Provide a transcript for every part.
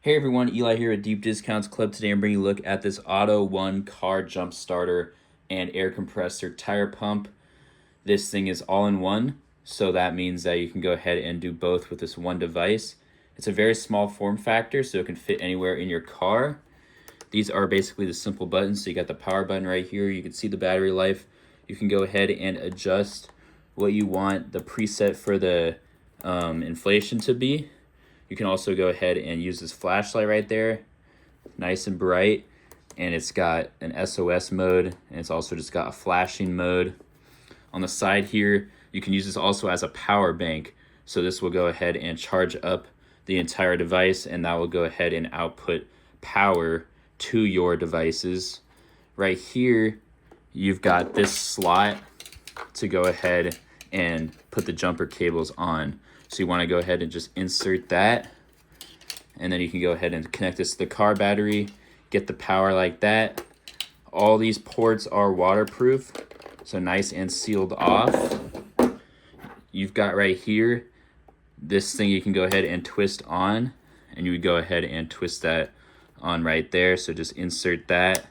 Hey everyone, Eli here at Deep Discounts Club. Today I'm bringing you a look at this AUTOONE car jump starter and air compressor tire pump. This thing is all in one, so that means that you can go ahead and do both with this one device. It's a very small form factor, so it can fit anywhere in your car. These are basically the simple buttons. So you got the power button right here. You can see the battery life. You can go ahead and adjust what you want the preset for the inflation to be. You can also go ahead and use this flashlight right there, nice and bright, and it's got an SOS mode, and it's also just got a flashing mode. On the side here, you can use this also as a power bank, so this will go ahead and charge up the entire device, and that will go ahead and output power to your devices. Right here, you've got this slot to go ahead and put the jumper cables on. So you want to go ahead and just insert that, and then you can go ahead and connect this to the car battery, get the power like that. All these ports are waterproof, so nice and sealed off. You've got right here this thing you can go ahead and twist on, and you would go ahead and twist that on right there. So just insert that,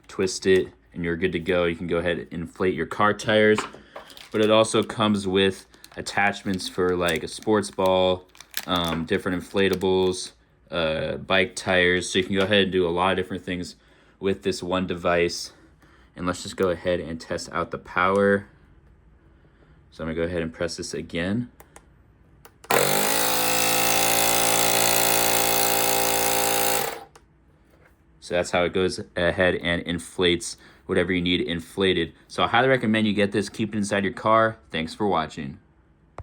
twist it, and you're good to go. You can go ahead and inflate your car tires, but it also comes with attachments for like a sports ball, different inflatables, bike tires. So you can go ahead and do a lot of different things with this one device. And let's just go ahead and test out the power. So I'm gonna go ahead and press this again. So that's how it goes ahead and inflates whatever you need inflated. So I highly recommend you get this, keep it inside your car. Thanks for watching.